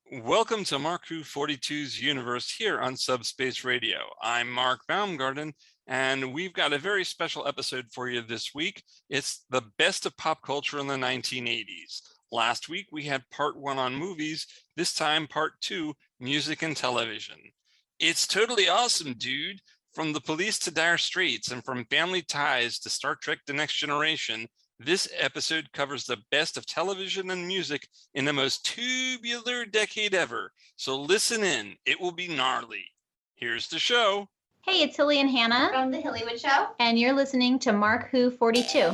Welcome to Mark Who 42's universe here on Subspace Radio. I'm Mark Baumgarten, and we've got a very special episode for you this week. It's the best of pop culture in the 1980s. Last week, we had part one on movies. This time, part two, music and television. It's totally awesome, dude. From The Police to Dire Straits and from Family Ties to Star Trek The Next Generation, this episode covers the best of television and music in the most tubular decade ever. So listen in. It will be gnarly. Here's the show. Hey, it's Hilly and Hannah from The Hillywood Show. And you're listening to Mark Who 42.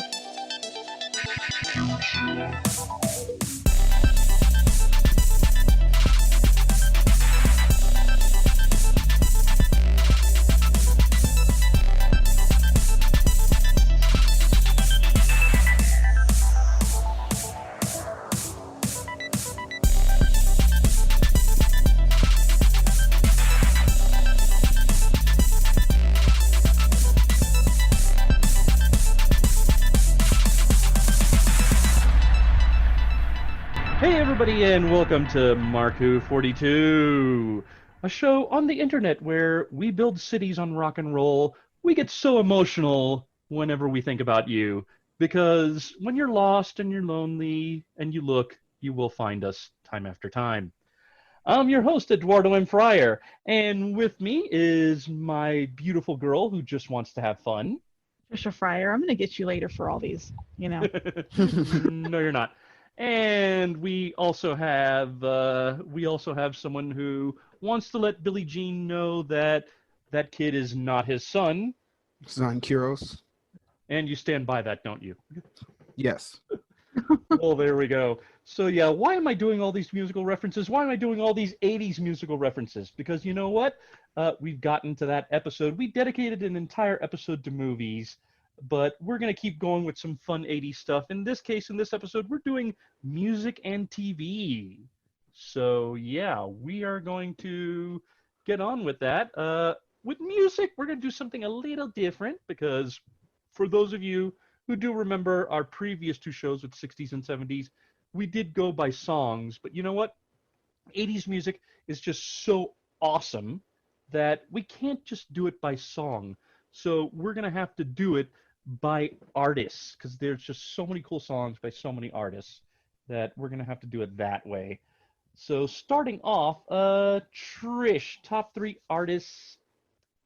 Hey everybody, and welcome to Mark Who 42, a show on the internet where we build cities on rock and roll. We get so emotional whenever we think about you, because when you're lost and you're lonely and you look, you will find us time after time. I'm your host, Eduardo M. Fryer, and with me is my beautiful girl who just wants to have fun. Trisha Fryer, I'm going to get you later for all these, you know. No, you're not. And we also have someone who wants to let Billie Jean know that that kid is not his son. Zan Kuros. And you stand by that, don't you? Yes. Well, there we go. So yeah, why am I doing all these musical references? Why am I doing all these 80s musical references? Because you know what? We've gotten to that episode. We dedicated an entire episode to movies, but we're going to keep going with some fun 80s stuff. In this case, in this episode, we're doing music and TV. So yeah, we are going to get on with that. With music, we're going to do something a little different, because for those of you who do remember our previous two shows with 60s and 70s, we did go by songs, but you know what? 80s music is just so awesome that we can't just do it by song. So we're going to have to do it by artists, because there's just so many cool songs by so many artists that we're going to have to do it that way. So starting off, Trish, top 3 artists.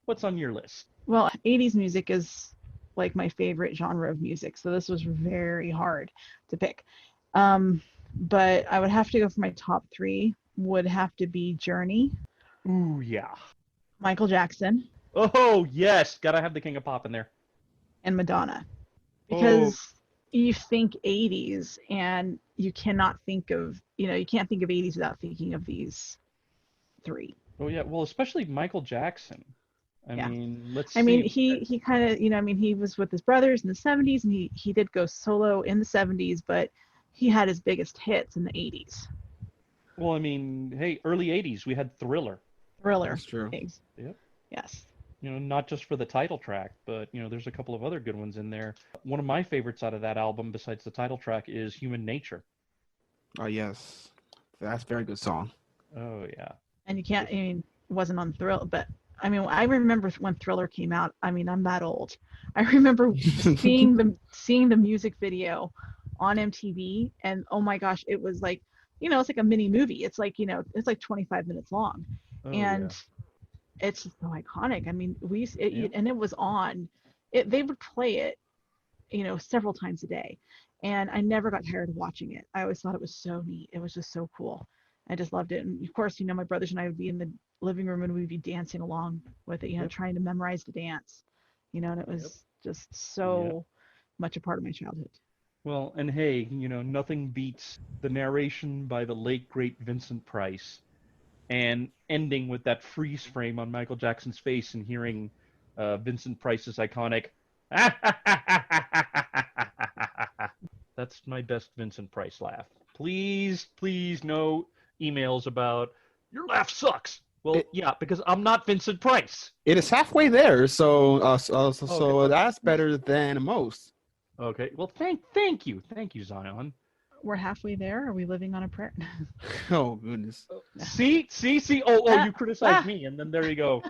What's on your list? Well, 80s music is like my favorite genre of music, so this was very hard to pick. But I would have to go for my top 3 would have to be Journey. Ooh, yeah. Michael Jackson. Oh, yes. Gotta have the King of Pop in there. And Madonna. Because you think 80s and you cannot think of, you can't think of 80s without thinking of these 3. Oh, yeah. Well, especially Michael Jackson. I mean, he kind of, he was with his brothers in the 70s, and he did go solo in the 70s, but he had his biggest hits in the 80s. Well, I mean, hey, early 80s, we had Thriller. That's true. Yep. Yes. Not just for the title track, but, there's a couple of other good ones in there. One of my favorites out of that album, besides the title track, is Human Nature. Oh, yes. That's a very good song. Oh, yeah. And it wasn't on Thriller, but, I remember when Thriller came out. I'm that old. I remember seeing the music video on MTV, and oh my gosh, it was like, it's like a mini movie. It's like, it's like 25 minutes long. Oh, and yeah. It's so iconic. And it was on. They would play it, several times a day, and I never got tired of watching it. I always thought it was so neat. It was just so cool. I just loved it. And of course, my brothers and I would be in the living room and we'd be dancing along with it, trying to memorize the dance, and it was just so much a part of my childhood. Well, and hey, nothing beats the narration by the late, great Vincent Price, and ending with that freeze frame on Michael Jackson's face and hearing Vincent Price's iconic, that's my best Vincent Price laugh. Please, no emails about, your laugh sucks. Well, yeah, because I'm not Vincent Price. It is halfway there, so Okay. that's better than most. Okay, well, thank you, Zion. We're halfway there. Are we living on a prayer? Oh goodness. See. Oh, you criticized me, and then there you go.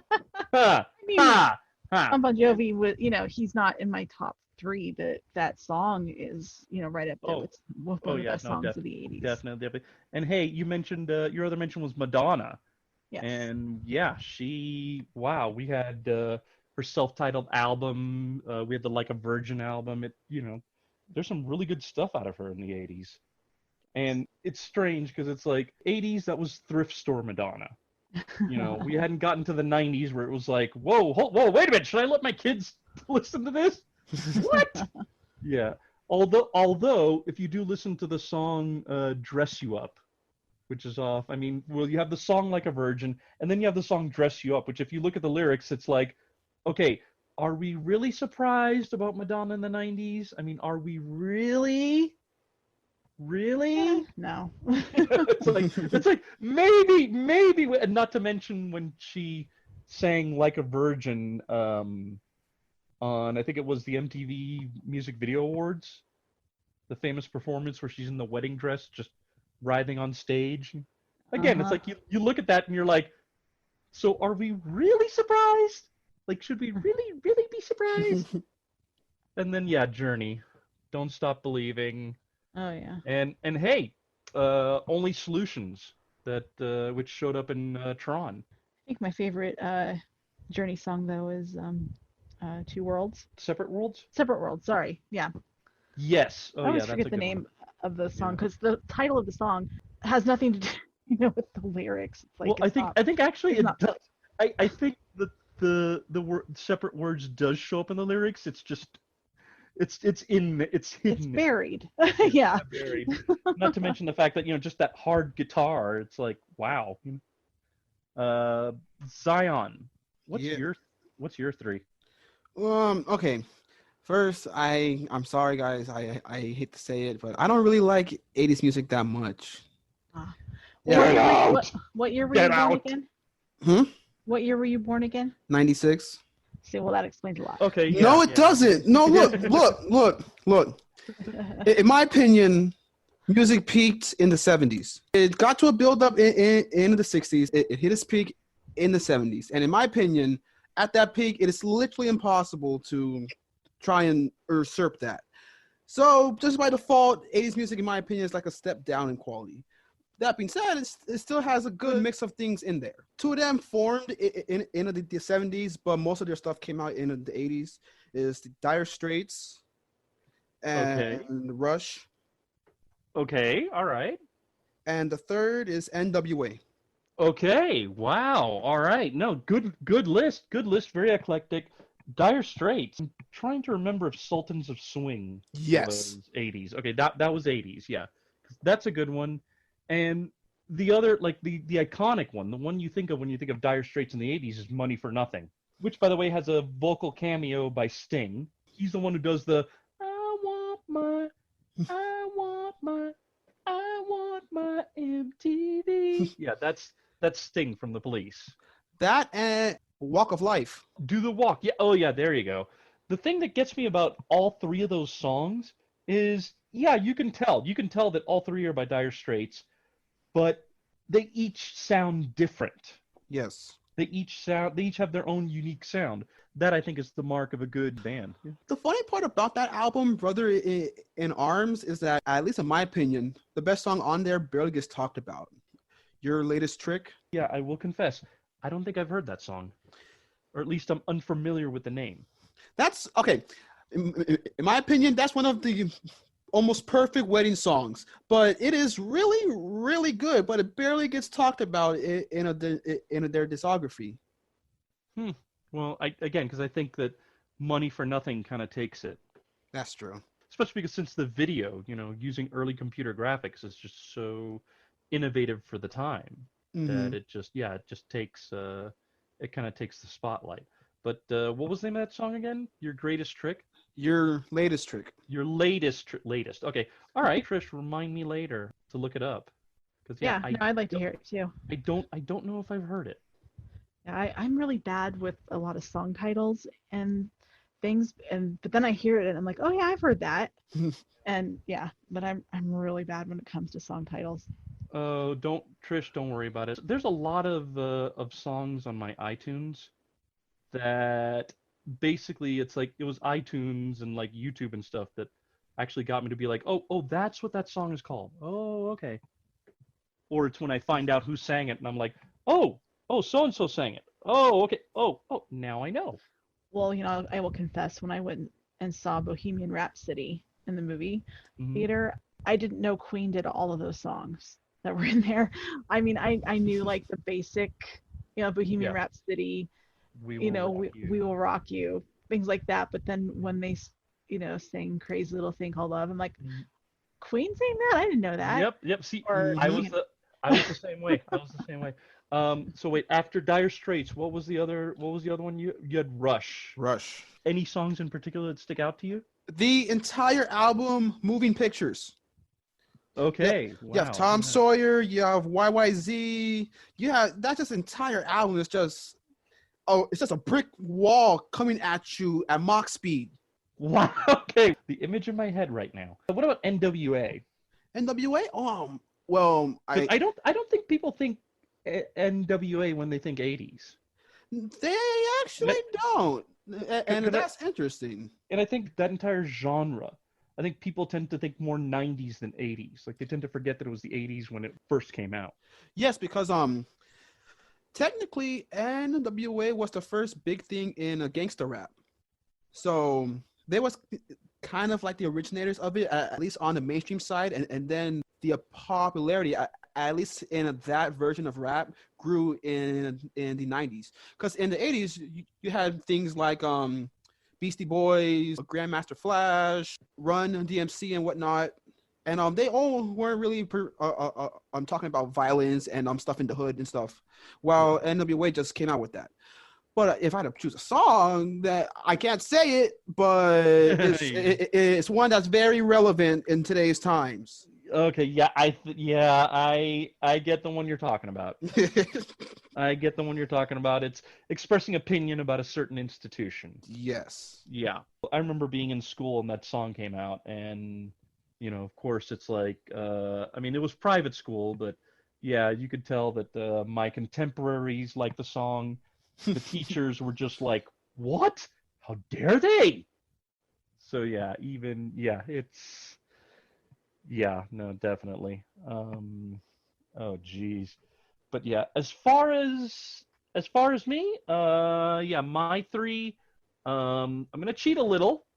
Ha, I mean, ha, ha. Bon Jovi was, he's not in my top 3, but that song is, right up there with one of the best songs of the 80s. Definitely. And hey, you mentioned your other mention was Madonna. Yes. And yeah, we had her self-titled album. We had the Like a Virgin album. There's some really good stuff out of her in the 80s. And it's strange because it's like 80s, that was thrift store Madonna. We hadn't gotten to the 90s where it was like, whoa, wait a minute, should I let my kids listen to this? What? Yeah. Although, if you do listen to the song Dress You Up, which is off, you have the song Like a Virgin, and then you have the song Dress You Up, which if you look at the lyrics, it's like, okay, are we really surprised about Madonna in the 90s? Are we really? Really? No. it's like maybe, and not to mention when she sang Like a Virgin on, I think it was the MTV Music Video Awards, the famous performance where she's in the wedding dress just writhing on stage. Again, It's like you look at that and you're like, so are we really surprised? Like, should we really be surprised? And then Journey, Don't Stop Believing. Oh yeah. And hey, Only Solutions, that which showed up in Tron. I think my favorite Journey song though is Two Worlds. Separate Worlds? Separate Worlds, sorry. Yeah. Yes. Oh, I always yeah, forget that's a the good name one. of the song because the title of the song has nothing to do with the lyrics. It's like, well, I think actually it does. I think that the word Separate Words does show up in the lyrics. It's just it's hidden. It's buried. Yeah. Buried. Not to mention the fact that just that hard guitar. It's like, wow. Zion. What's your 3? Okay. First, I'm sorry guys. I hate to say it, but I don't really like 80s music that much. Yeah. What year were you born again? What year were you born again? 96. See, well, that explains a lot. Okay. Yeah, no, it doesn't. No, look. In my opinion, music peaked in the 70s. It got to a build-up in the 60s. It hit its peak in the 70s. And in my opinion, at that peak, it is literally impossible to try and usurp that. So just by default, 80s music, in my opinion, is like a step down in quality. That being said, it still has a good mix of things in there. 2 of them formed in the 70s, but most of their stuff came out in the 80s. Is the Dire Straits and Rush. Okay, all right. And the third is NWA. Okay, wow, all right. No, good list, very eclectic. Dire Straits. I'm trying to remember if Sultans of Swing was 80s. Okay, that was 80s, yeah. That's a good one. And the other, like the iconic one, the one you think of when you think of Dire Straits in the 80s is Money for Nothing, which, by the way, has a vocal cameo by Sting. He's the one who does the, I want my MTV. Yeah, that's Sting from The Police. That and Walk of Life. Do the Walk. Yeah. Oh, yeah, there you go. The thing that gets me about all 3 of those songs is, yeah, you can tell that all 3 are by Dire Straits, but they each sound different. Yes. They each have their own unique sound. That, I think, is the mark of a good band. Yeah. The funny part about that album, Brother in Arms, is that, at least in my opinion, the best song on there barely gets talked about. Your Latest Trick. Yeah, I will confess, I don't think I've heard that song. Or at least I'm unfamiliar with the name. That's, okay. In my opinion, that's one of the almost perfect wedding songs, but it is really, really good, but it barely gets talked about in their discography. Well, because I think that Money for Nothing kind of takes it. That's true. Especially because since the video, using early computer graphics is just so innovative for the time that it just takes it kind of takes the spotlight. But what was the name of that song again? Your Greatest Trick? Your Latest Trick. Your latest. Okay. All right, Trish, remind me later to look it up. Yeah, I'd like to hear it too. I don't know if I've heard it. Yeah, I'm really bad with a lot of song titles, and things, but then I hear it and I'm like, oh yeah, I've heard that. And yeah, but I'm really bad when it comes to song titles. Oh, don't worry about it. There's a lot of songs on my iTunes that basically it's like it was iTunes and like YouTube and stuff that actually got me to be like, oh, that's what that song is called. Oh, okay. Or it's when I find out who sang it and I'm like, oh, so and so sang it. Oh, okay. Oh, now I know. Well, I will confess, when I went and saw Bohemian Rhapsody in the movie theater, I didn't know Queen did all of those songs that were in there. I mean, I knew like the basic, Bohemian Rhapsody, We will rock you, things like that. But then when they, sing Crazy Little Thing Called Love, I'm like, Queen sang that? I didn't know that. Yep. See, Or, I was the same way. So wait, after Dire Straits, what was the other one you had? Rush. Any songs in particular that stick out to you? The entire album, Moving Pictures. Okay. Wow. You have Tom Sawyer, you have YYZ, that's just entire album is just it's just a brick wall coming at you at Mach speed. Wow. Okay. The image in my head right now. What about NWA? NWA? Well, I don't think people think NWA when they think 80s. They actually don't. And that's interesting. And I think that entire genre, I think people tend to think more 90s than 80s. Like they tend to forget that it was the 80s when it first came out. Yes, because technically NWA was the first big thing in a gangster rap. So they was kind of like the originators of it, at least on the mainstream side, and then the popularity, at least in that version of rap, grew in the 90s. Because in the 80s, you had things like Beastie Boys, Grandmaster Flash, Run DMC, and whatnot. And they all weren't really I'm talking about violence and stuff in the hood and stuff. While NWA just came out with that. But if I had to choose a song that I can't say it, but it's one that's very relevant in today's times. Okay, yeah, I get the one you're talking about. I get the one you're talking about. It's expressing opinion about a certain institution. Yes. Yeah. I remember being in school and that song came out, and of course it's like I mean, it was private school, but yeah, you could tell that my contemporaries liked the song. The teachers were just like, "What? How dare they?" So no, definitely. Oh geez. But yeah, as far as me, my three, I'm gonna cheat a little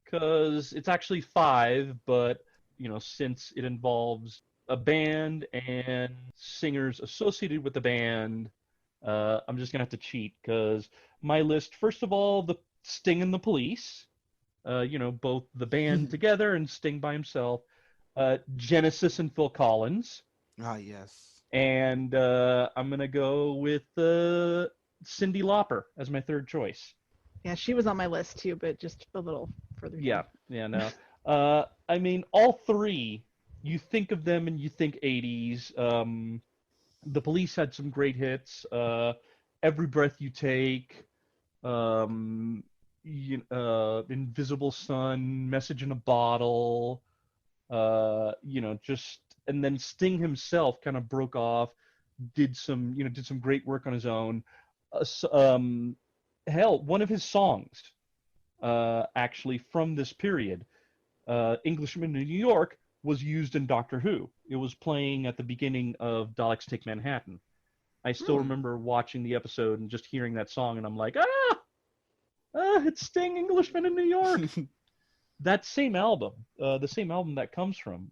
because it's actually 5, but since it involves a band and singers associated with the band, I'm just gonna have to cheat because my list, first of all, the Sting and the Police, both the band together and Sting by himself, Genesis and Phil Collins. Ah, yes. And I'm gonna go with Cyndi Lauper as my third choice. Yeah, she was on my list too, but just a little further down. Yeah, no. I mean, all three, you think of them and you think 80s. The Police had some great hits. Every Breath You Take, Invisible Sun, Message in a Bottle, and then Sting himself kind of broke off, did some great work on his own. Hell, one of his songs, actually from this period, Englishman in New York, was used in Doctor Who. It was playing at the beginning of Daleks Take Manhattan. I still remember watching the episode and just hearing that song, and I'm like, it's Sting, Englishman in New York. That same album, the same album that comes from,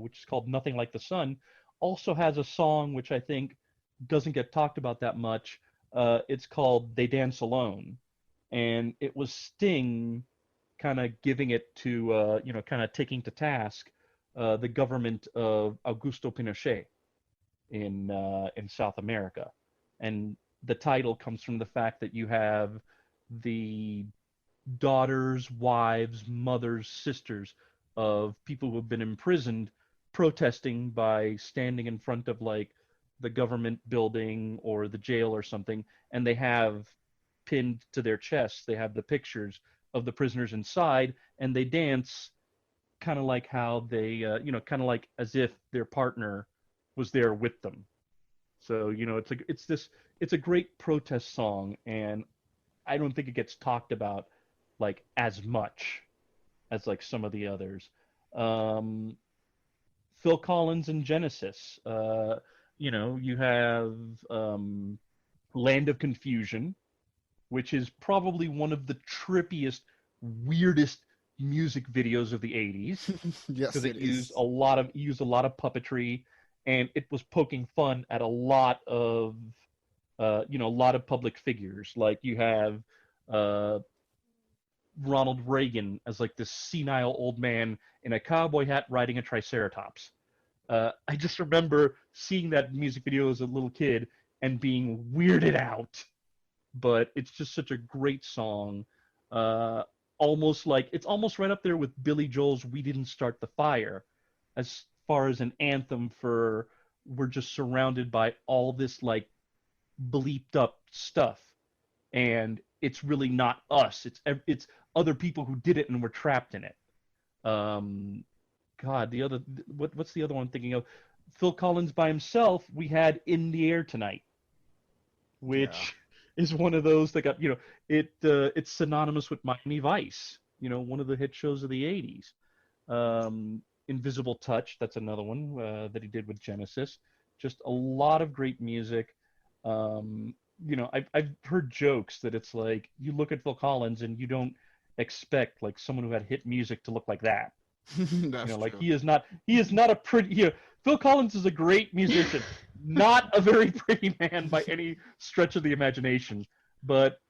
which is called Nothing Like the Sun, also has a song which I think doesn't get talked about that much. It's called They Dance Alone. And it was Sting kind of giving it to, kind of taking to task the government of Augusto Pinochet in South America. And the title comes from the fact that you have the daughters, wives, mothers, sisters of people who have been imprisoned protesting by standing in front of like the government building or the jail or something, and they have pinned to their chests, they have the pictures of the prisoners inside, and they dance kind of like how they, kind of like as if their partner was there with them. So, it's a great protest song, and I don't think it gets talked about like as much as like some of the others. Um, Phil Collins and Genesis. You have Land of Confusion, which is probably one of the trippiest, weirdest music videos of the 80s Yes, because it is. used a lot of puppetry, and it was poking fun at a lot of a lot of public figures. Like you have uh, Ronald Reagan as like this senile old man in a cowboy hat riding a triceratops. I just remember seeing that music video as a little kid and being weirded out. But it's just such a great song. It's almost right up there with Billy Joel's "We Didn't Start the Fire," as far as an anthem for we're just surrounded by all this like bleeped up stuff, and it's really not us. It's other people who did it, and we're trapped in it. Um, God, what's the other one I'm thinking of? Phil Collins by himself. We had "In the Air Tonight," which is one of those that got it's synonymous with Miami Vice. One of the hit shows of the '80s. Invisible Touch. That's another one that he did with Genesis. Just a lot of great music. I've heard jokes that it's like you look at Phil Collins and you don't expect like someone who had hit music to look like that. That's Like true. he is not a pretty. Phil Collins is a great musician, not a very pretty man by any stretch of the imagination. But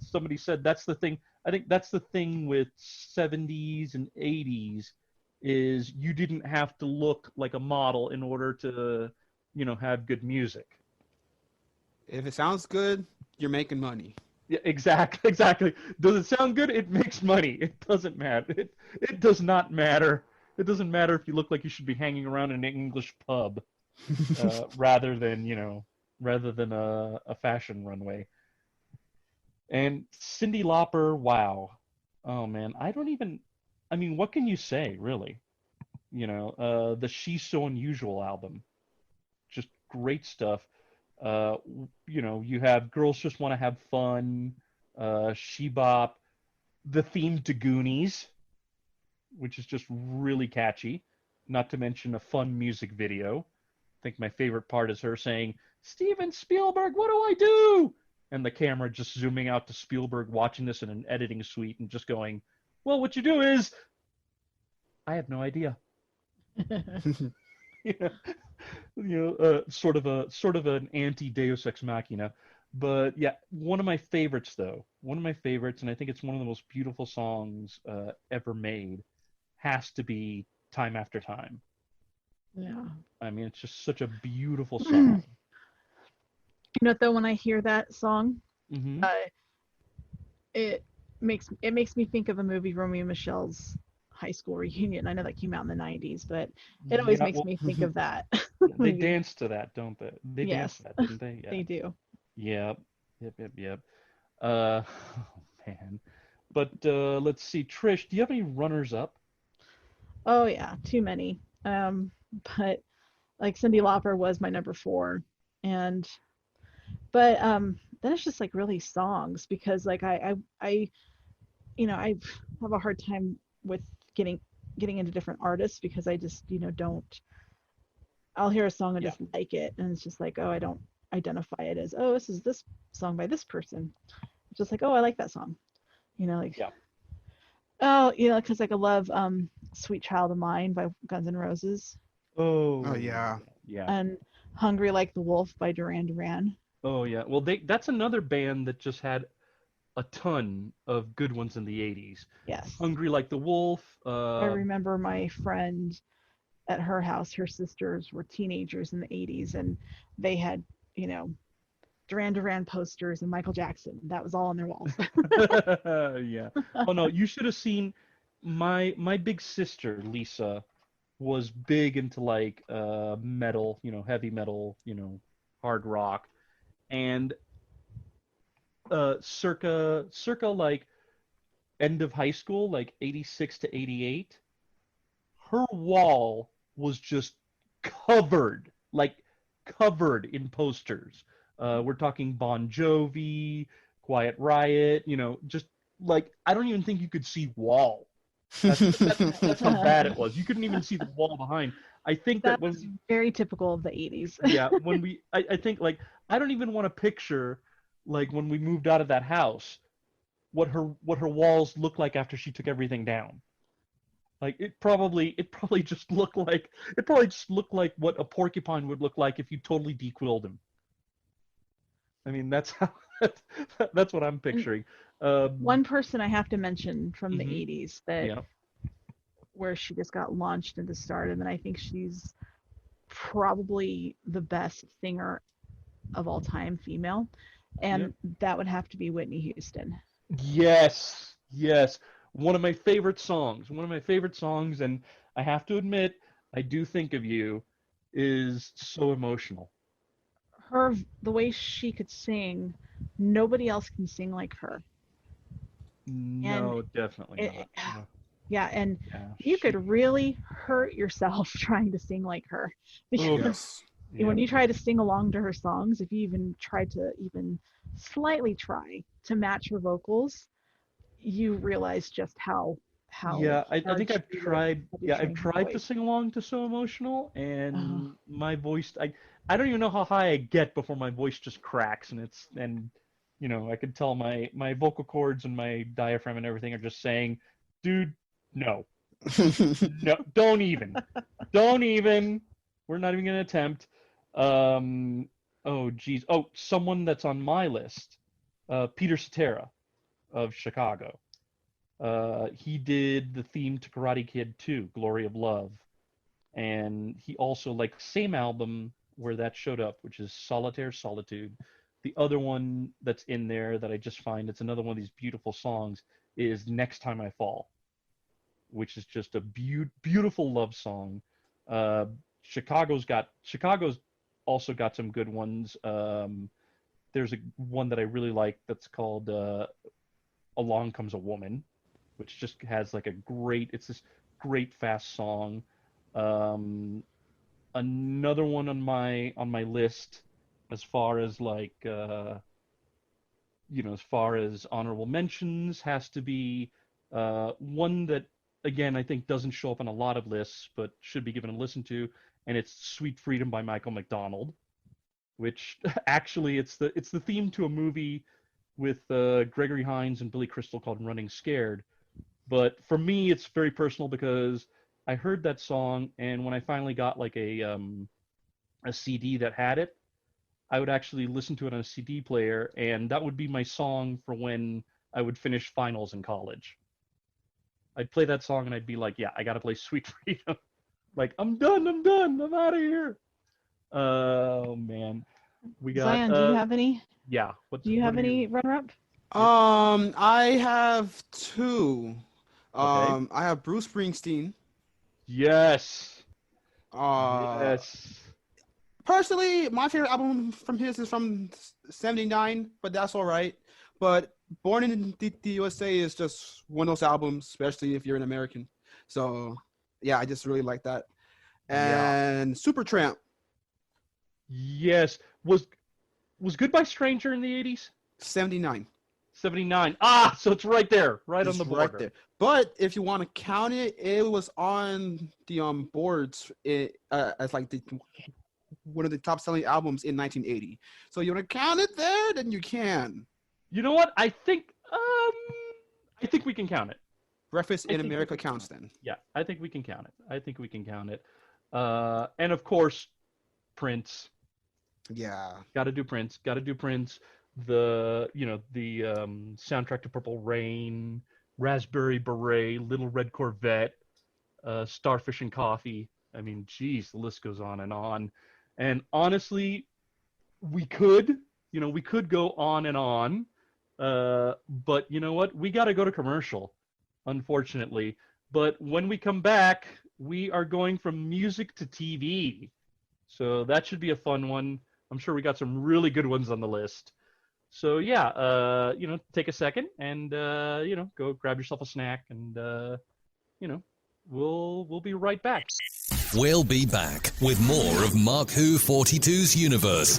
somebody said that's the thing. I think that's the thing with '70s and '80s is you didn't have to look like a model in order to, have good music. If it sounds good, you're making money. Yeah, exactly, exactly. Does it sound good? It makes money. It doesn't matter. It does not matter. It doesn't matter if you look like you should be hanging around in an English pub, rather than a fashion runway. And Cyndi Lauper, wow, oh man, I mean, what can you say really? The She's So Unusual album, just great stuff. You have Girls Just Want to Have Fun, She Bop, the theme to Goonies, which is just really catchy, not to mention a fun music video. I think my favorite part is her saying, "Steven Spielberg, what do I do?" And the camera just zooming out to Spielberg watching this in an editing suite and just going, "Well, what you do is, I have no idea." Yeah. Sort of an anti Deus Ex Machina. But yeah, one of my favorites, and I think it's one of the most beautiful songs ever made, has to be "Time After Time." Yeah. I mean, it's just such a beautiful song. Though, when I hear that song, Mm-hmm. It makes me think of the movie Romeo and Michelle's high school reunion. I know that came out in the '90s, but it always makes me think of that. They dance to that, don't they? They dance Yes. to that, didn't they? Yeah. They do. Yep. Yep. Oh man. But let's see, Trish, do you have any runners up? Oh yeah, too many. But like Cyndi Lauper was my number 4, and but then it's just like really songs, because like I I have a hard time with getting into different artists, because I just don't. I'll hear a song and Yeah. just like it, and it's just like, oh, I don't identify it as, oh, this is this song by this person. It's just like, oh, I like that song, like. Yeah. Oh, because like I love "Sweet Child of Mine" by Guns N' Roses, Oh yeah. yeah. and "Hungry Like the Wolf" by Duran Duran. Oh yeah. Well, that's another band that just had a ton of good ones in the '80s. Yes. Hungry Like the Wolf. I remember my friend at her house, her sisters were teenagers in the '80s, and they had, Duran Duran posters and Michael Jackson. That was all on their walls. Yeah. Oh no, you should have seen my big sister Lisa was big into like metal, heavy metal, hard rock, and circa like end of high school, like 86 to 88, her wall was just covered, like covered in posters. We're talking Bon Jovi, Quiet Riot, just like I don't even think you could see wall. That's how bad it was. You couldn't even see the wall behind. I think that That was very typical of the 80s. yeah, I think like I don't even want to picture like when we moved out of that house, what her walls looked like after she took everything down. Like it probably just looked like what a porcupine would look like if you totally dequilled him. I mean, that's how that's what I'm picturing. One person I have to mention from the Mhm. 80s that Yeah. where she just got launched into stardom, and I think she's probably the best singer of all time, female, and that would have to be Whitney Houston. Yes, yes. One of my favorite songs. One of my favorite songs, and I have to admit, I do think of you, is so emotional. The way she could sing, nobody else can sing like her. And No, definitely it, not. No. yeah, and Yeah, you could really hurt yourself trying to sing like her, because Yes. yeah. when you try to sing along to her songs, if you even try to even slightly try to match her vocals, you realize just how Yeah, I hard think she I've worked tried. to Yeah, I've train her tried to voice. sing along to "So Emotional," Oh, and my voice. I don't even know how high I get before my voice just cracks, I could tell my vocal cords and my diaphragm and everything are just saying, "Dude, no, no, don't even. We're not even gonna attempt." Oh, geez. Oh, someone that's on my list, Peter Cetera of Chicago. He did the theme to Karate Kid 2, Glory of Love. And he also, like, same album where that showed up, which is Solitaire Solitude. The other one that's in there that I just find, it's another one of these beautiful songs, is Next Time I Fall, which is just a beautiful love song. Uh, Chicago's also got some good ones. There's one that I really like that's called Along Comes a Woman, which just has like it's this great fast song. Um, Another one on my list, as far as as far as honorable mentions, has to be one that again I think doesn't show up on a lot of lists, but should be given a listen to, and it's "Sweet Freedom" by Michael McDonald, which actually it's the theme to a movie with Gregory Hines and Billy Crystal called Running Scared. But for me, it's very personal because I heard that song, and when I finally got like a CD that had it, I would actually listen to it on a CD player, and that would be my song for when I would finish finals in college. I'd play that song, and I'd be like, "Yeah, I gotta play Sweet Freedom." Like, I'm done, I'm out of here. Oh man, we got Zion, do you have any? yeah. Do you What have are you? any runner-up? I have two. Okay. I have Bruce Springsteen. Yes. Uh, Yes. Personally, my favorite album from his is from '79, but that's all right. But Born in the USA is just one of those albums, especially if you're an American. So, yeah, I just really like that. Yeah. And Supertramp, Yes. Was Goodbye Stranger in the 80s? '79. 79. Ah, so it's right there, right on It's the right border. there. But if you want to count it, it was on the boards as like one of the top selling albums in 1980. So you want to count it there, then you can. You know what? I think we can count it. Breakfast I in think we America can count counts it. then. Yeah, I think we can count it. I think we can count it. And of course, Prince. Yeah. Got to do Prince. Got to do Prince. The soundtrack to Purple Rain, Raspberry Beret, Little Red Corvette, Starfish and Coffee. I mean, geez, the list goes on and on. And honestly, we could go on and on. But you know what? We got to go to commercial, unfortunately. But when we come back, we are going from music to TV. So that should be a fun one. I'm sure we got some really good ones on the list. So yeah, take a second and go grab yourself a snack, and we'll be right back. We'll be back with more of Mark Who 42's universe.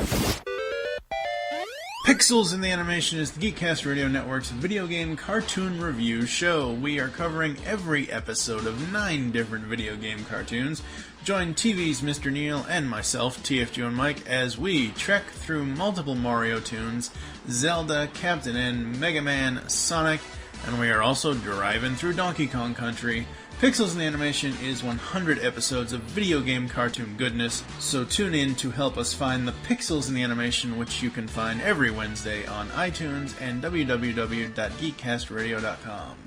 Pixels in the Animation is the Geekcast Radio Network's video game cartoon review show. We are covering every episode of 9 different video game cartoons. Join TV's Mr. Neil and myself, TFG and Mike, as we trek through multiple Mario tunes, Zelda, Captain N, Mega Man, Sonic, and we are also driving through Donkey Kong Country. Pixels in the Animation is 100 episodes of video game cartoon goodness, so tune in to help us find the Pixels in the Animation, which you can find every Wednesday on iTunes and www.geekcastradio.com.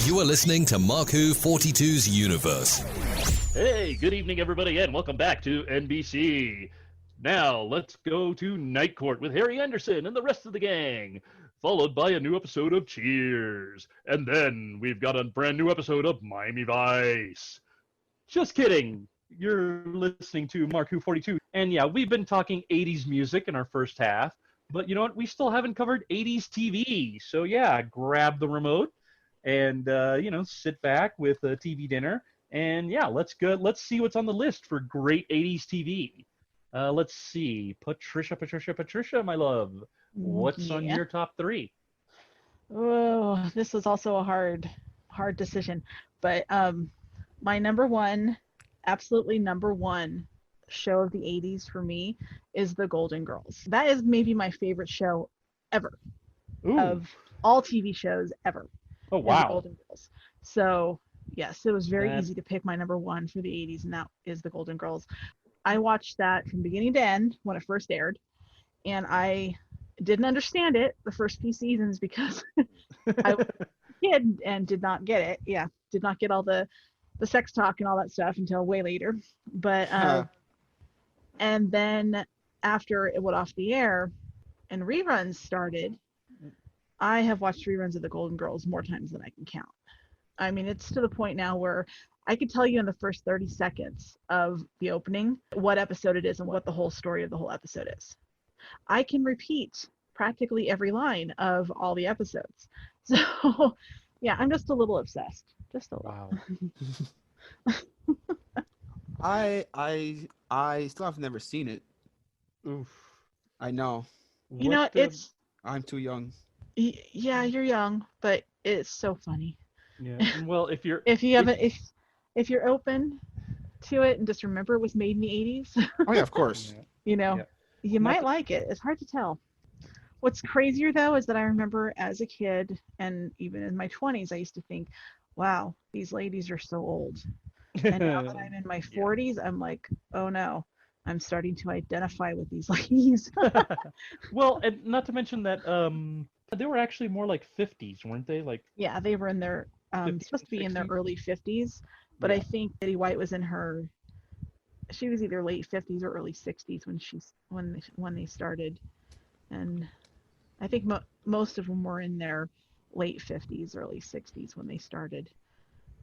You are listening to Mark Who 42's universe. Hey, good evening, everybody, and welcome back to NBC. Now, let's go to Night Court with Harry Anderson and the rest of the gang, followed by a new episode of Cheers. And then we've got a brand new episode of Miami Vice. Just kidding. You're listening to Mark Who 42. And yeah, we've been talking 80s music in our first half, but you know what? We still haven't covered 80s TV. So yeah, grab the remote and, sit back with a TV dinner. And yeah, let's see what's on the list for great 80s TV. Let's see. Patricia, my love. What's on your top 3? Oh, this was also a hard decision. But my number one, absolutely number one show of the 80s for me is The Golden Girls. That is maybe my favorite show ever. Ooh. Of all TV shows ever. Oh, wow. The Golden Girls. So, yes, it was very easy to pick my number one for the 80s, and that is The Golden Girls. I watched that from beginning to end when it first aired, and I didn't understand it the first few seasons because I was a kid and did not get it. Yeah, did not get all the sex talk and all that stuff until way later. But and then after it went off the air and reruns started, I have watched reruns of The Golden Girls more times than I can count. I mean, it's to the point now where I could tell you in the first 30 seconds of the opening what episode it is and what the whole story of the whole episode is. I can repeat practically every line of all the episodes. So, yeah, I'm just a little obsessed. Just a little. Wow. I still have never seen it. Oof. I know. It's. I'm too young. Yeah, you're young, but it's so funny. Yeah. Well, if you're open to it and just remember it was made in the 80s. Oh yeah, of course. You might like it. It's hard to tell. What's crazier though is that I remember as a kid and even in my 20s I used to think, wow, these ladies are so old. And now that I'm in my 40s, I'm like, oh no, I'm starting to identify with these ladies. Well, and not to mention that they were actually more like 50s, weren't they? Like, yeah, they were in their 50s, supposed to be 60s? In their early 50s, but I think Betty White was in her. She was either late 50s or early 60s when they started, and I think most of them were in their late 50s, early 60s when they started.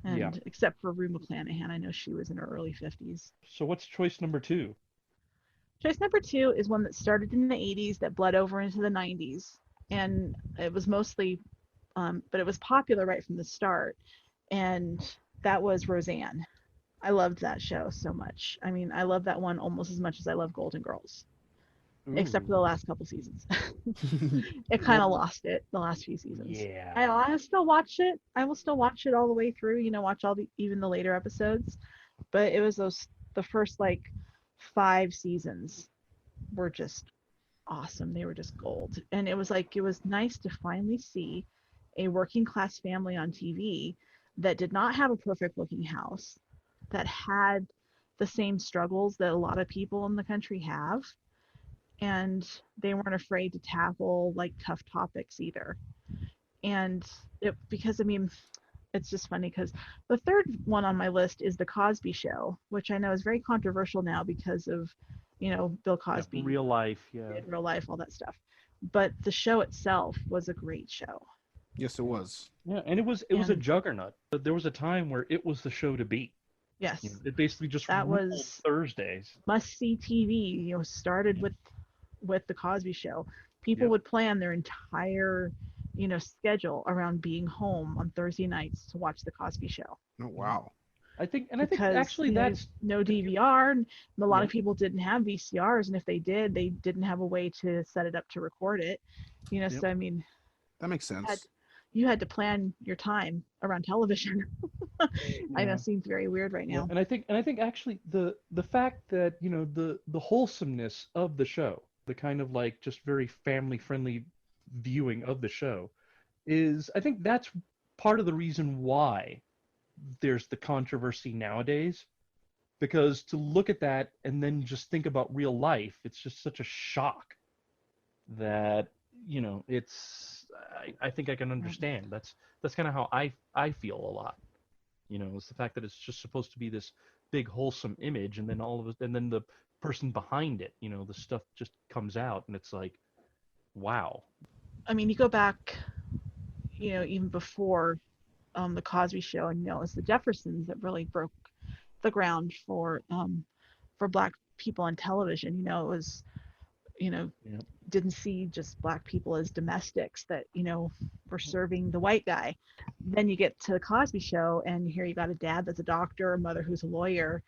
And except for Rue McClanahan, I know she was in her early 50s. So what's choice number 2? Choice number 2 is one that started in the 80s that bled over into the 90s. And it was mostly, but it was popular right from the start. And that was Roseanne. I loved that show so much. I mean, I love that one almost as much as I love Golden Girls. Ooh. Except for the last couple seasons. It kind of lost it the last few seasons. Yeah. I still watch it. I will still watch it all the way through, watch even the later episodes. But it was the first 5 seasons were just awesome. They were just gold. And it was nice to finally see a working class family on TV that did not have a perfect looking house, that had the same struggles that a lot of people in the country have. And they weren't afraid to tackle tough topics either. And it's just funny because the third one on my list is The Cosby Show, which I know is very controversial now because of, Bill Cosby. Real life, real life, all that stuff. But the show itself was a great show. Yes, it was. Yeah, and it was a juggernaut. But there was a time where it was the show to beat. Yes. It basically just that was Thursdays. Must see TV. Started with with the Cosby Show. People Yep. would plan their entire, schedule around being home on Thursday nights to watch the Cosby Show. Oh, wow. I think Because, actually that's no DVR, and a lot Yeah. of people didn't have VCRs, and if they did, they didn't have a way to set it up to record it. Yep. So I mean, That makes sense. you had to plan your time around television. I know Yeah. it seems very weird right now. And I think actually the fact that the wholesomeness of the show, the kind of like just very family friendly viewing of the show, is I think that's part of the reason why there's the controversy nowadays, because to look at that and then just think about real life, it's just such a shock that it's I think I can understand. That's kind of how I feel a lot. It's the fact that it's just supposed to be this big wholesome image, and then and then the person behind it, the stuff just comes out, and it's like, wow. I mean, you go back, even before the Cosby Show, and it's the Jeffersons that really broke the ground for Black people on television. It was, didn't see just Black people as domestics that were serving the white guy. Then you get to the Cosby Show, and here you got a dad that's a doctor, a mother who's a lawyer,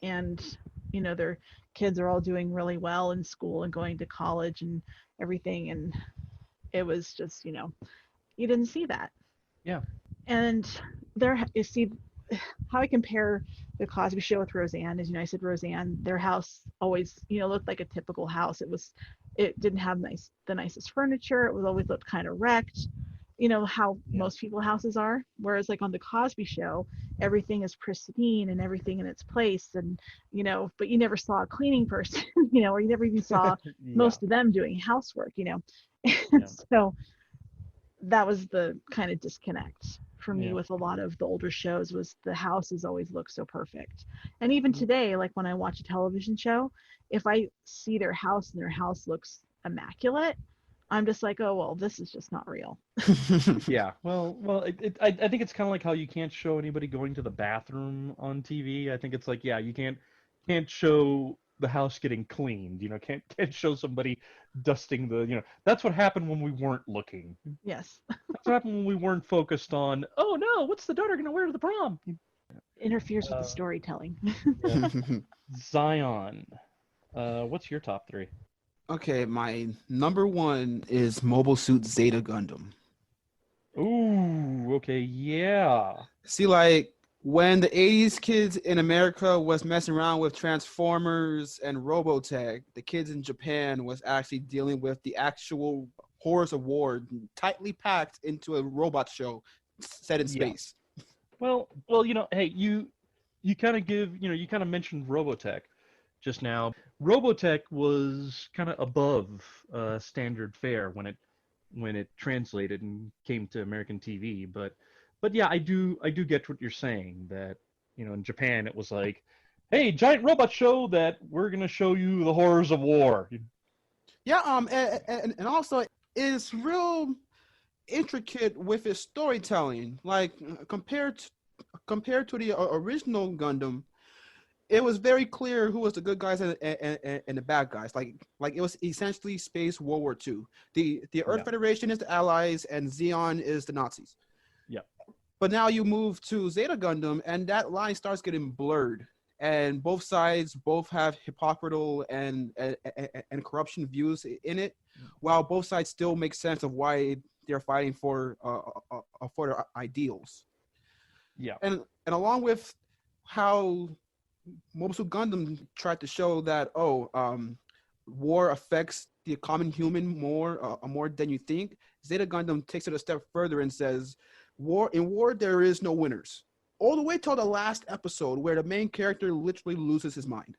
and their kids are all doing really well in school and going to college and everything, and it was just you didn't see that. Yeah. And you see how I compare the Cosby Show with Roseanne is, I said Roseanne, their house always, looked like a typical house. It didn't have the nicest furniture. It was always looked kind of wrecked, how most people's houses are. Whereas like on the Cosby Show, everything is pristine and everything in its place. And, but you never saw a cleaning person, or you never even saw most of them doing housework, So that was the kind of disconnect for me with a lot of the older shows, was the houses always look so perfect. And even today, like when I watch a television show, if I see their house and their house looks immaculate, I'm just like, oh, well, this is just not real. Yeah. Well, I think it's kind of like how you can't show anybody going to the bathroom on TV. I think it's like, yeah, you can't show the house getting cleaned, can't show somebody dusting that's what happened when we weren't looking. Yes. That's what happened when we weren't focused on, oh no, what's the daughter gonna wear to the prom? Interferes with the storytelling. Zion, what's your top three? Okay, my number one is Mobile Suit Zeta Gundam. Ooh, okay, yeah. See, like, when the 80s kids in America was messing around with Transformers and Robotech, the kids in Japan was actually dealing with the actual horrors of war, tightly packed into a robot show set in space. Well, hey, you kind of mentioned Robotech just now. Robotech was kind of above standard fare when it translated and came to American TV, but yeah, I do get what you're saying, that in Japan it was like, hey, giant robot show that we're gonna show you the horrors of war. Yeah, and also it's real intricate with its storytelling. Like compared to the original Gundam, it was very clear who was the good guys and the bad guys. Like it was essentially space World War II. The Earth Federation is the Allies and Zeon is the Nazis. Yeah. But now you move to Zeta Gundam, and that line starts getting blurred, and both sides have hypocritical and corruption views in it, while both sides still make sense of why they're fighting for their ideals. Yeah. And along with how Mobile Suit Gundam tried to show that war affects the common human more than you think, Zeta Gundam takes it a step further and says, in war there is no winners. All the way till the last episode where the main character literally loses his mind.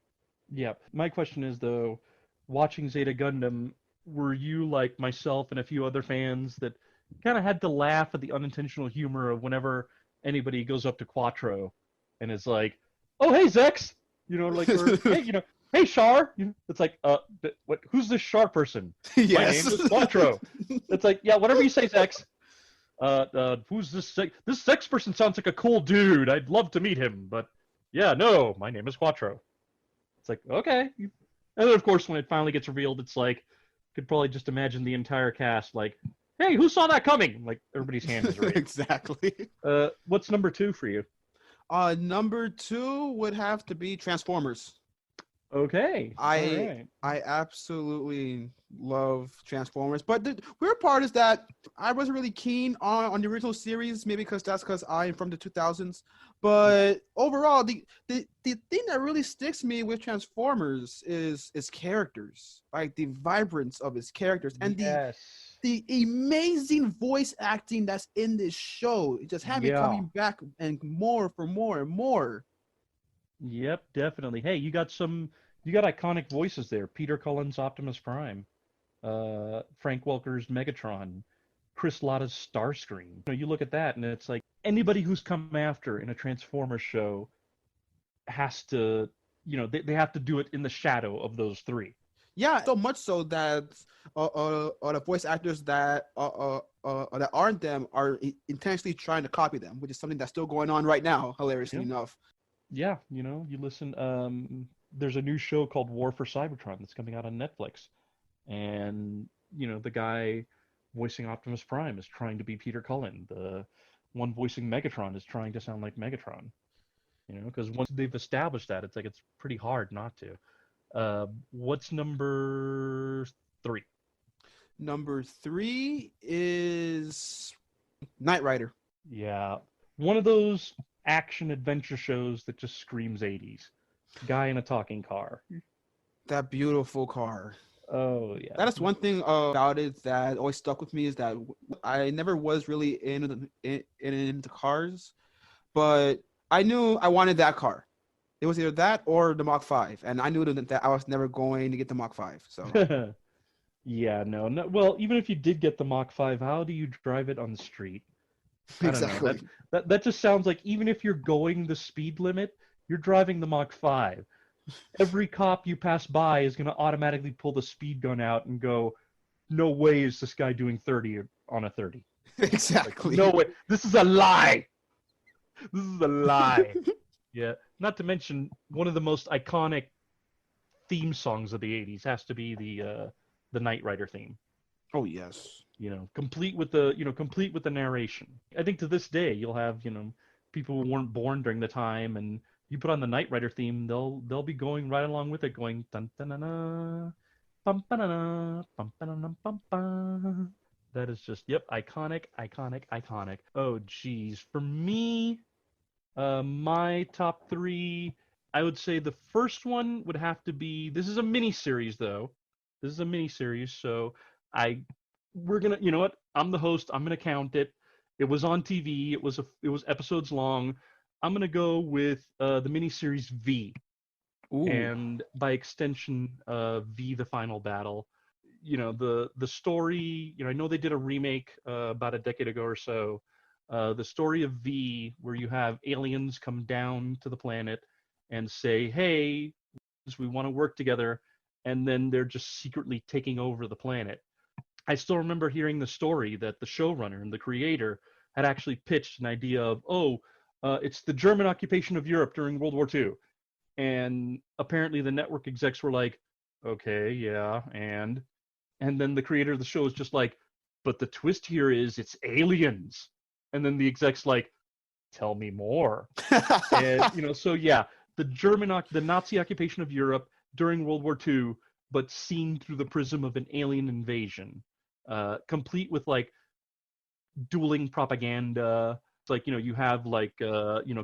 Yeah. My question is, though, watching Zeta Gundam, were you like myself and a few other fans that kind of had to laugh at the unintentional humor of whenever anybody goes up to Quattro and is like, oh, hey, Zex, like, or, hey, hey, Char. It's like, what? Who's this Char person? Yes. My name is Quattro. It's like, yeah, whatever you say, Zex. Who's this? This Zex person sounds like a cool dude. I'd love to meet him, but yeah, no, my name is Quattro. It's like, okay. And then, of course, when it finally gets revealed, it's like, could probably just imagine the entire cast like, hey, who saw that coming? Like everybody's hand is raised. Exactly. What's number 2 for you? Number 2 would have to be Transformers. Okay. All right. I absolutely love Transformers, but the weird part is that I wasn't really keen on the original series, maybe because I'm from the 2000s. But overall, the thing that really sticks me with Transformers is characters, like the vibrance of his characters and the amazing voice acting that's in this show. It just had me coming back and more for more and more. Yep, definitely. Hey, you got iconic voices there. Peter Cullen's Optimus Prime, Frank Welker's Megatron, Chris Latta's Starscream. You know, you look at that and it's like anybody who's come after in a Transformers show has to, they have to do it in the shadow of those 3. Yeah, so much so that the voice actors that aren't them are intentionally trying to copy them, which is something that's still going on right now, hilariously enough. Yeah, you listen, there's a new show called War for Cybertron that's coming out on Netflix. And, the guy voicing Optimus Prime is trying to be Peter Cullen. The one voicing Megatron is trying to sound like Megatron. Because once they've established that, it's pretty hard not to. What's number 3? Number 3 is Knight Rider. Yeah. One of those action adventure shows that just screams 80s. Guy in a talking car. That beautiful car. Oh, yeah. That is one thing about it that always stuck with me, is that I never was really into cars, but I knew I wanted that car. It was either that or the Mach 5, and I knew that I was never going to get the Mach 5. So yeah, no. Well, even if you did get the Mach 5, how do you drive it on the street? Exactly. That just sounds like even if you're going the speed limit, you're driving the Mach 5. Every cop you pass by is going to automatically pull the speed gun out and go, no way is this guy doing 30 on a 30. Exactly. Like, no way. This is a lie. This is a lie. Yeah. Not to mention, one of the most iconic theme songs of the 80s has to be the Knight Rider theme. Oh, yes. Complete with the narration. I think to this day you'll have, people who weren't born during the time, and you put on the Knight Rider theme, they'll be going right along with it, going dun dun dun dun, bum ba da da, bum ba da bum ba. That is just iconic. Oh geez, for me, my top 3, I would say the first one would have to be. This is a mini series though. This is a mini series, so we're gonna. You know what? I'm the host. I'm gonna count it. It was on TV. It was episodes long. I'm going to go with the miniseries V. Ooh. And by extension, V, The Final Battle. The story, I know they did a remake about a decade ago or so. The story of V, where you have aliens come down to the planet and say, hey, we want to work together. And then they're just secretly taking over the planet. I still remember hearing the story that the showrunner and the creator had actually pitched an idea of, it's the German occupation of Europe during World War II. And apparently the network execs were like, okay, yeah, and then the creator of the show is just like, but the twist here is it's aliens. And then the exec's like, tell me more. And, so yeah, the Nazi occupation of Europe during World War II, but seen through the prism of an alien invasion, complete with like dueling propaganda. Like, you have like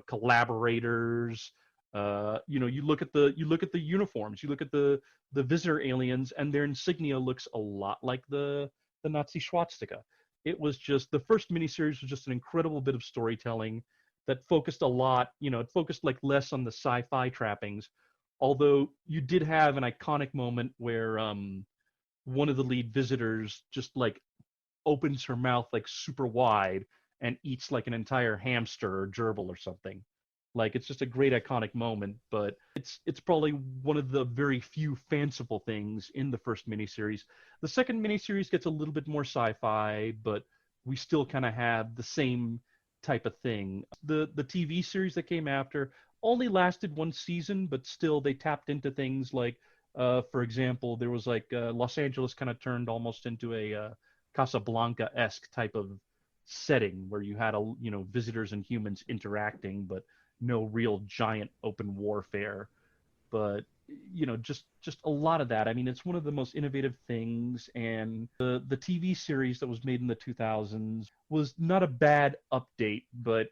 collaborators. You look at the uniforms, you look at the visitor aliens, and their insignia looks a lot like the Nazi swastika. It was just, the first miniseries was just an incredible bit of storytelling that focused a lot. It focused like less on the sci-fi trappings, although you did have an iconic moment where one of the lead visitors just like opens her mouth like super wide and eats like an entire hamster or gerbil or something. Like, it's just a great iconic moment, but it's probably one of the very few fanciful things in the first miniseries. The second miniseries gets a little bit more sci-fi, but we still kind of have the same type of thing. The TV series that came after only lasted one season, but still they tapped into things like For example, there was like Los Angeles kind of turned almost into a Casablanca-esque type of setting where you had visitors and humans interacting, but no real giant open warfare. But just a lot of that. I mean, it's one of the most innovative things, and the TV series that was made in the 2000s was not a bad update, but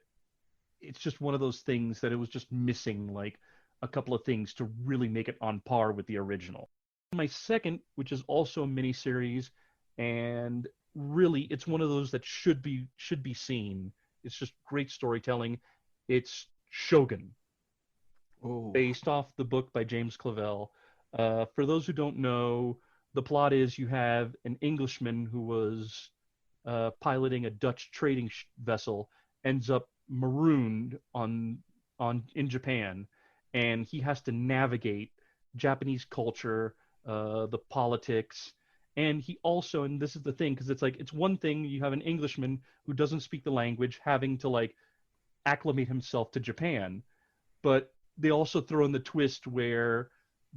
it's just one of those things that it was just missing like a couple of things to really make it on par with the original. My second, which is also a miniseries, and really it's one of those that should be seen. It's just great storytelling. It's Shogun, based off the book by James Clavell. For those who don't know, the plot is you have an Englishman who was piloting a Dutch trading vessel, ends up marooned in Japan, and he has to navigate Japanese culture, the politics, and he also, and this is the thing, because it's like, it's one thing you have an Englishman who doesn't speak the language having to like acclimate himself to Japan, but they also throw in the twist where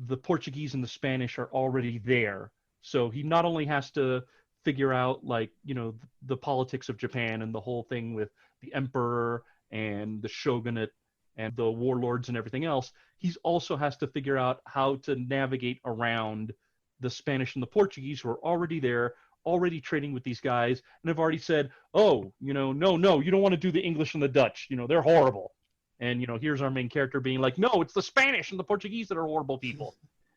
the Portuguese and the Spanish are already there. So he not only has to figure out like, the politics of Japan and the whole thing with the emperor and the shogunate and the warlords and everything else, he also has to figure out how to navigate around the Spanish and the Portuguese who are already there, already trading with these guys, and have already said, no, you don't want to do the English and the Dutch, they're horrible. And, here's our main character being like, no, it's the Spanish and the Portuguese that are horrible people.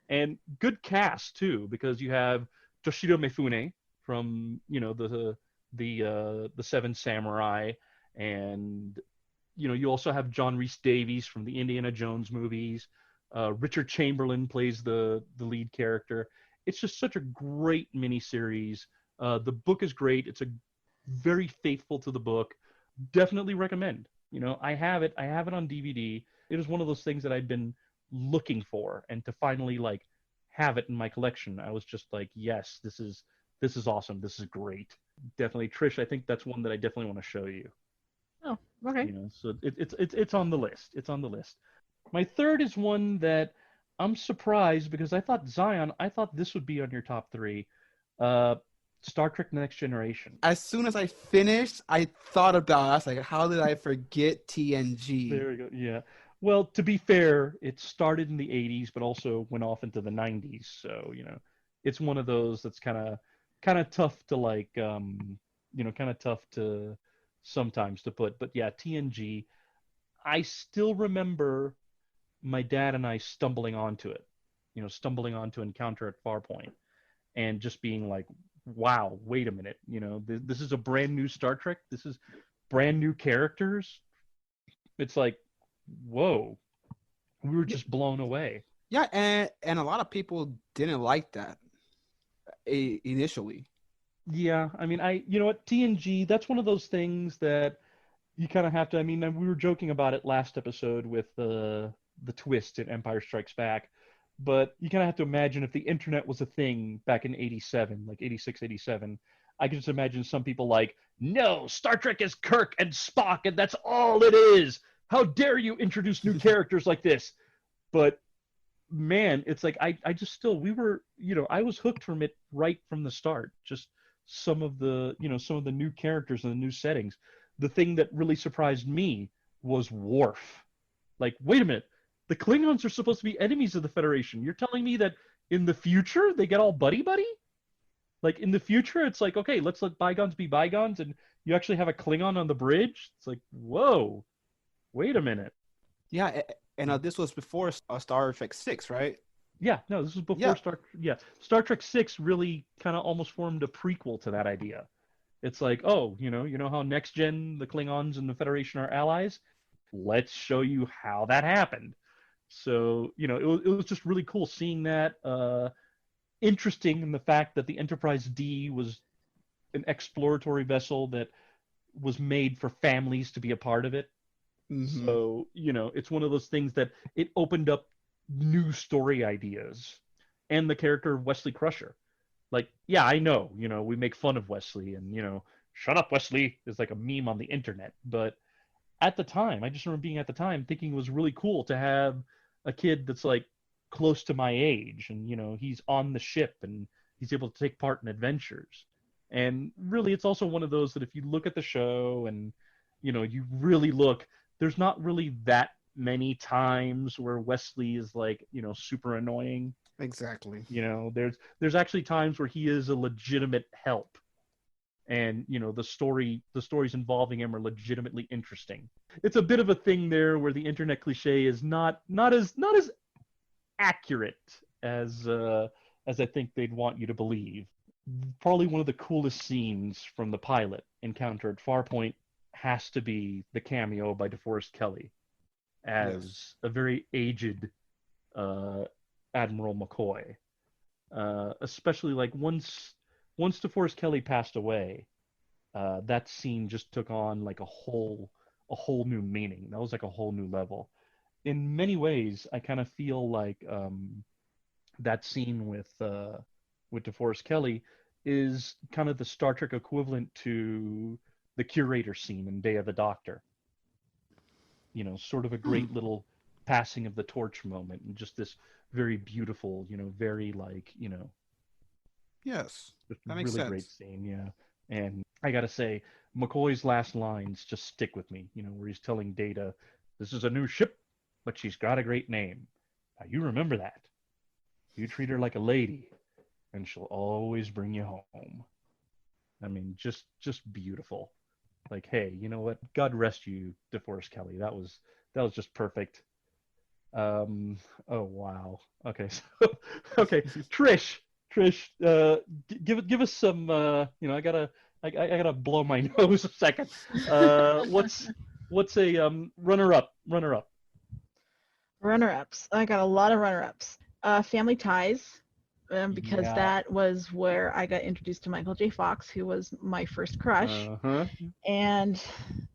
And good cast, too, because you have Toshiro Mifune from, the Seven Samurai. And, you also have John Rhys Davies from the Indiana Jones movies. Richard Chamberlain plays the lead character. It's just such a great miniseries. The book is great. It's very faithful to the book. Definitely recommend. I have it on DVD. It is one of those things that I've been looking for, and to finally like have it in my collection, I was just like, yes, this is awesome. This is great. Definitely, Trish, I think that's one that I definitely want to show you. Oh, okay. So it's on the list. It's on the list. My third is one that I'm surprised, because I thought this would be on your top three. Star Trek Next Generation. As soon as I finished, I thought about it. I was like, how did I forget TNG? There we go. Yeah. Well, to be fair, it started in the 80s, but also went off into the 90s. So, it's one of those that's kind of tough to like, kind of tough to sometimes to put. But yeah, TNG, I still remember my dad and I stumbling onto Encounter at Farpoint, and just being like, wow, wait a minute, this is a brand new Star Trek. This is brand new characters. It's like, whoa, we were just blown away. Yeah, and a lot of people didn't like that initially. Yeah, I mean, you know what, TNG, that's one of those things that you kind of have to, I mean, we were joking about it last episode with the twist in Empire Strikes Back, but you kind of have to imagine if the internet was a thing back in 87, like 86, 87, I can just imagine some people like, no, Star Trek is Kirk and Spock, and that's all it is. How dare you introduce new characters like this? But man, it's like, I just still, we were, I was hooked from it right from the start. Just some of the new characters and the new settings. The thing that really surprised me was Worf. Like, wait a minute. The Klingons are supposed to be enemies of the Federation. You're telling me that in the future they get all buddy-buddy? Like, in the future, it's like, okay, let's let bygones be bygones, and you actually have a Klingon on the bridge? It's like, whoa, wait a minute. Yeah, and this was before Star Trek 6, right? Yeah, no, this was before Star Trek 6 really kind of almost formed a prequel to that idea. It's like, oh, you know how next gen the Klingons and the Federation are allies? Let's show you how that happened. So, it was just really cool seeing that. Interesting in the fact that the Enterprise D was an exploratory vessel that was made for families to be a part of it. Mm-hmm. So, it's one of those things that it opened up new story ideas. And the character of Wesley Crusher. Like, yeah, I know, we make fun of Wesley, and, shut up, Wesley is like a meme on the internet. But at the time, I just remember being at the time thinking it was really cool to have a kid that's like, close to my age, and he's on the ship and he's able to take part in adventures. And really, it's also one of those that if you look at the show and you really look, there's not really that many times where Wesley is like super annoying. Exactly. There's actually times where he is a legitimate help, and the stories involving him are legitimately interesting. It's a bit of a thing there where the internet cliche is not as accurate as I think they'd want you to believe. Probably one of the coolest scenes from the pilot Encounter at Farpoint has to be the cameo by DeForest Kelley as a very aged Admiral McCoy. Especially like once DeForest Kelley passed away, that scene just took on like a whole new meaning. That was like a whole new level. In many ways, I kind of feel like that scene with DeForest Kelley is kind of the Star Trek equivalent to the curator scene in Day of the Doctor. Sort of a great little passing of the torch moment, and just this very beautiful, very like, Yes, that really makes sense. Great scene, yeah. And I gotta say, McCoy's last lines just stick with me. Where he's telling Data, "This is a new ship, but she's got a great name. Now you remember that. You treat her like a lady, and she'll always bring you home." I mean, just beautiful. Like, hey, you know what? God rest you, DeForest Kelley. That was just perfect. Oh wow. Okay, so okay, Trish, give us some. I gotta blow my nose a second. What's a runner-up? Runner-ups. I got a lot of runner-ups. Family Ties. Because that was where I got introduced to Michael J. Fox, who was my first crush. And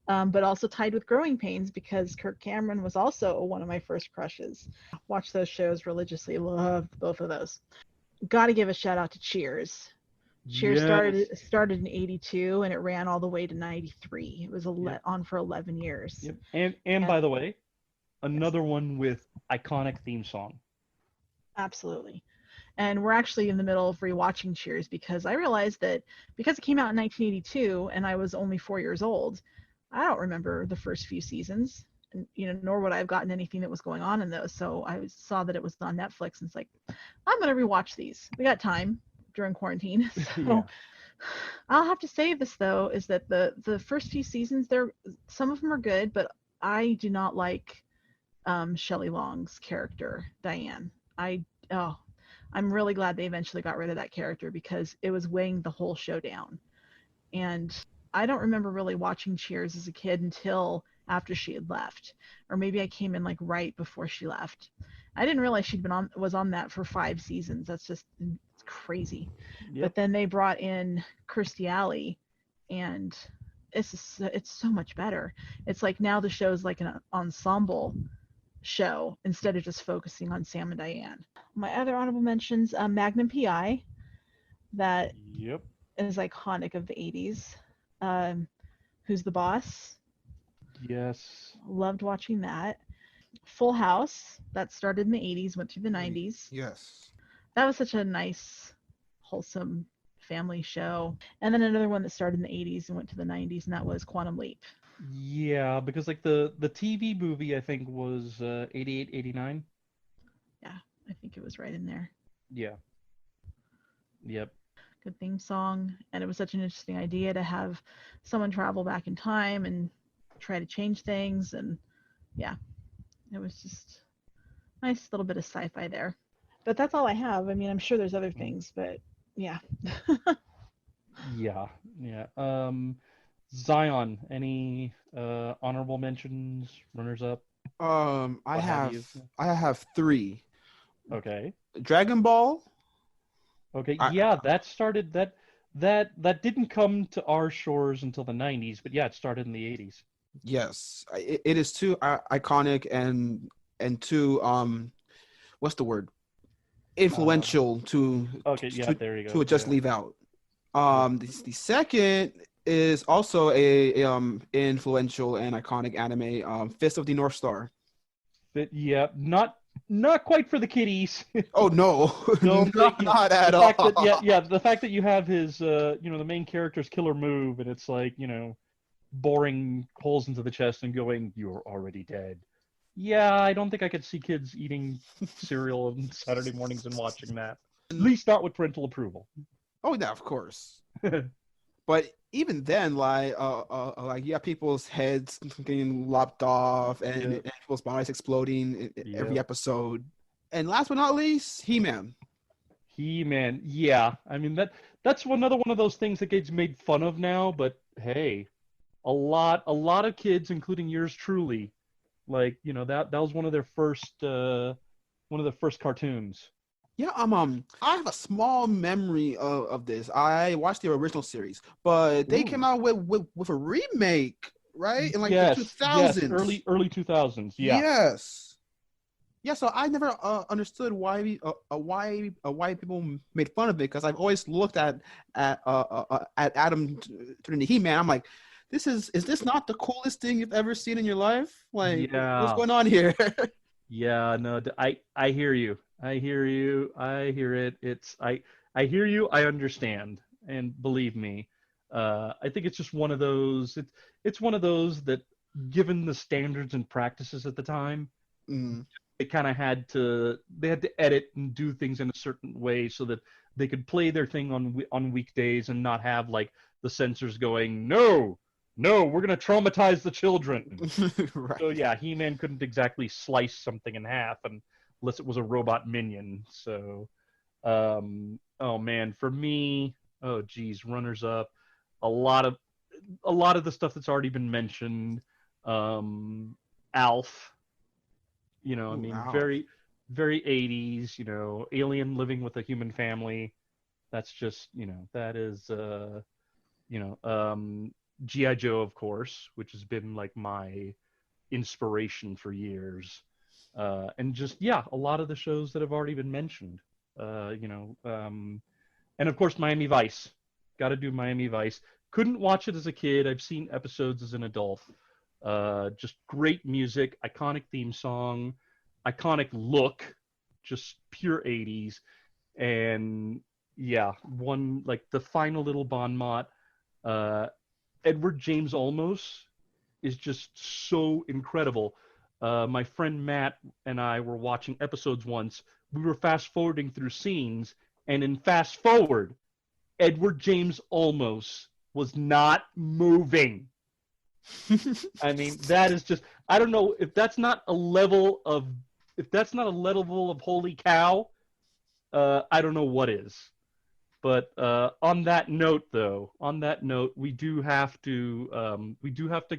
but also tied with Growing Pains, because Kirk Cameron was also one of my first crushes. Watched those shows religiously, loved both of those. Got to give a shout out to Cheers. Cheers started in 82 and it ran all the way to 93. It was on for 11 years. Yep. And by the way, another one with iconic theme song. Absolutely. And we're actually in the middle of rewatching Cheers, because I realized that because it came out in 1982 and I was only 4 years old, I don't remember the first few seasons, and, nor would I have gotten anything that was going on in those. So I saw that it was on Netflix, and it's like, I'm going to rewatch these. We got time during quarantine. So I'll have to say this, though, is that the first few seasons, some of them are good, but I do not like Shelley Long's character, Diane. I'm really glad they eventually got rid of that character, because it was weighing the whole show down. And I don't remember really watching Cheers as a kid until after she had left, or maybe I came in like right before she left. I didn't realize she'd was on that for 5 seasons. That's just crazy. Yep. But then they brought in Kirstie Alley, and it's so much better. It's like now the show's like an ensemble show instead of just focusing on Sam and Diane. My other honorable mentions, Magnum PI, that is iconic of the 80s. Who's the Boss? Yes. Loved watching that. Full House, that started in the 80s, went through the 90s. Yes. That was such a nice, wholesome family show. And then another one that started in the 80s and went to the 90s, and that was Quantum Leap. Yeah, because like the TV movie, I think, was 88, 89. Yeah, I think it was right in there. Yeah. Yep. Good theme song. And it was such an interesting idea to have someone travel back in time and try to change things. And yeah, it was just a nice little bit of sci-fi there. But that's all I have. I mean, I'm sure there's other things, but yeah. Yeah. Zion, any honorable mentions, runners up? I have 3. Okay. Dragon Ball. Okay. That started that didn't come to our shores until the 90s, but yeah, it started in the 80s. Yes, it is too iconic and too what's the word? Influential to there you go. To just leave out. The second is also a influential and iconic anime, Fist of the North Star. But yeah, not Not quite for the kiddies. Oh no, No, not at the all. fact that, the fact that you have his, the main character's killer move, and it's like, boring holes into the chest and going, "You're already dead." Yeah, I don't think I could see kids eating cereal on Saturday mornings and watching that. At least not with parental approval. Oh yeah, of course. But even then, like you have people's heads getting lopped off and people's bodies exploding in every episode. And last but not least, He-Man. He-Man, yeah. I mean that's another one of those things that gets made fun of now. But hey, a lot of kids, including yours truly, like that was one of their first cartoons. Yeah, I have a small memory of this. I watched the original series, but they came out with a remake, right? In like the 2000s. Yes, early 2000s. Yeah. Yes. Yeah, so I never understood why people made fun of it, because I've always looked at Adam turning into He-Man. I'm like, is this not the coolest thing you've ever seen in your life? Like, what's going on here? Yeah, no, I hear you. I hear you. I hear it. I hear you. I understand. And believe me, I think it's just one of those. It's one of those that, given the standards and practices at the time, they kind of had to edit and do things in a certain way so that they could play their thing on weekdays and not have like the censors going, no, we're gonna traumatize the children. Right. So yeah, He-Man couldn't exactly slice something in half unless it was a robot minion. So, oh man, for me, oh geez, runners up, a lot of the stuff that's already been mentioned. Alf, Alf. very, very 80s. Alien living with a human family. That's just, that is, G.I. Joe, of course, which has been like my inspiration for years. And just, a lot of the shows that have already been mentioned, and of course, Miami Vice. Got to do Miami Vice. Couldn't watch it as a kid. I've seen episodes as an adult. Just great music, iconic theme song, iconic look, just pure 80s. And one, like the final little bon mot, Edward James Olmos is just so incredible. My friend Matt and I were watching episodes once. We were fast forwarding through scenes, and in fast forward, Edward James Olmos was not moving. I mean, that is just, I don't know if that's not a level of holy cow. I don't know what is. But on that note, we do have to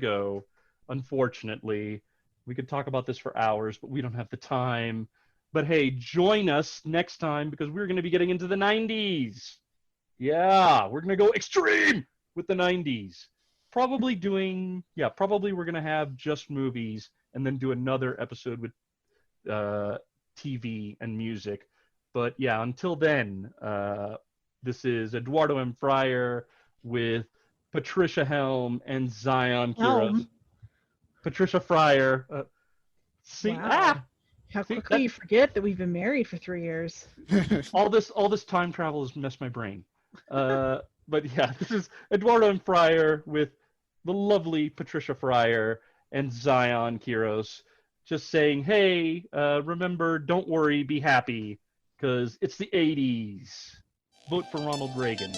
go. Unfortunately, we could talk about this for hours, but we don't have the time. But hey, join us next time, because we're going to be getting into the 90s. Yeah, we're going to go extreme with the 90s. Probably we're going to have just movies and then do another episode with TV and music. But yeah, until then, this is Eduardo M. Fryer with Patricia Helm and Zion Quiroz. Patricia Fryer. How quickly you forget that we've been married for 3 years. all this time travel has messed my brain. But yeah, this is Eduardo M. Fryer with the lovely Patricia Fryer and Zion Quiroz, just saying, hey, remember, don't worry, be happy, because it's the 80s. Vote for Ronald Reagan.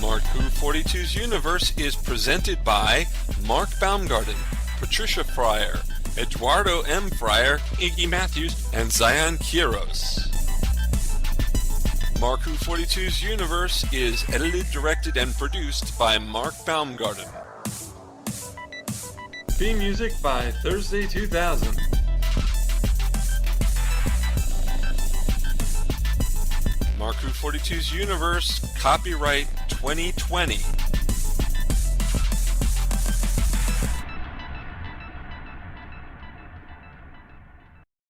Mark Who 42's Universe is presented by Mark Baumgarten, Patricia Fryer, Eduardo M. Fryer, Iggy Matthews, and Zion Quiroz. Mark Who 42's Universe is edited, directed, and produced by Mark Baumgarten. Theme music by Thursday 2000. Mark Who 42's Universe, copyright 2020.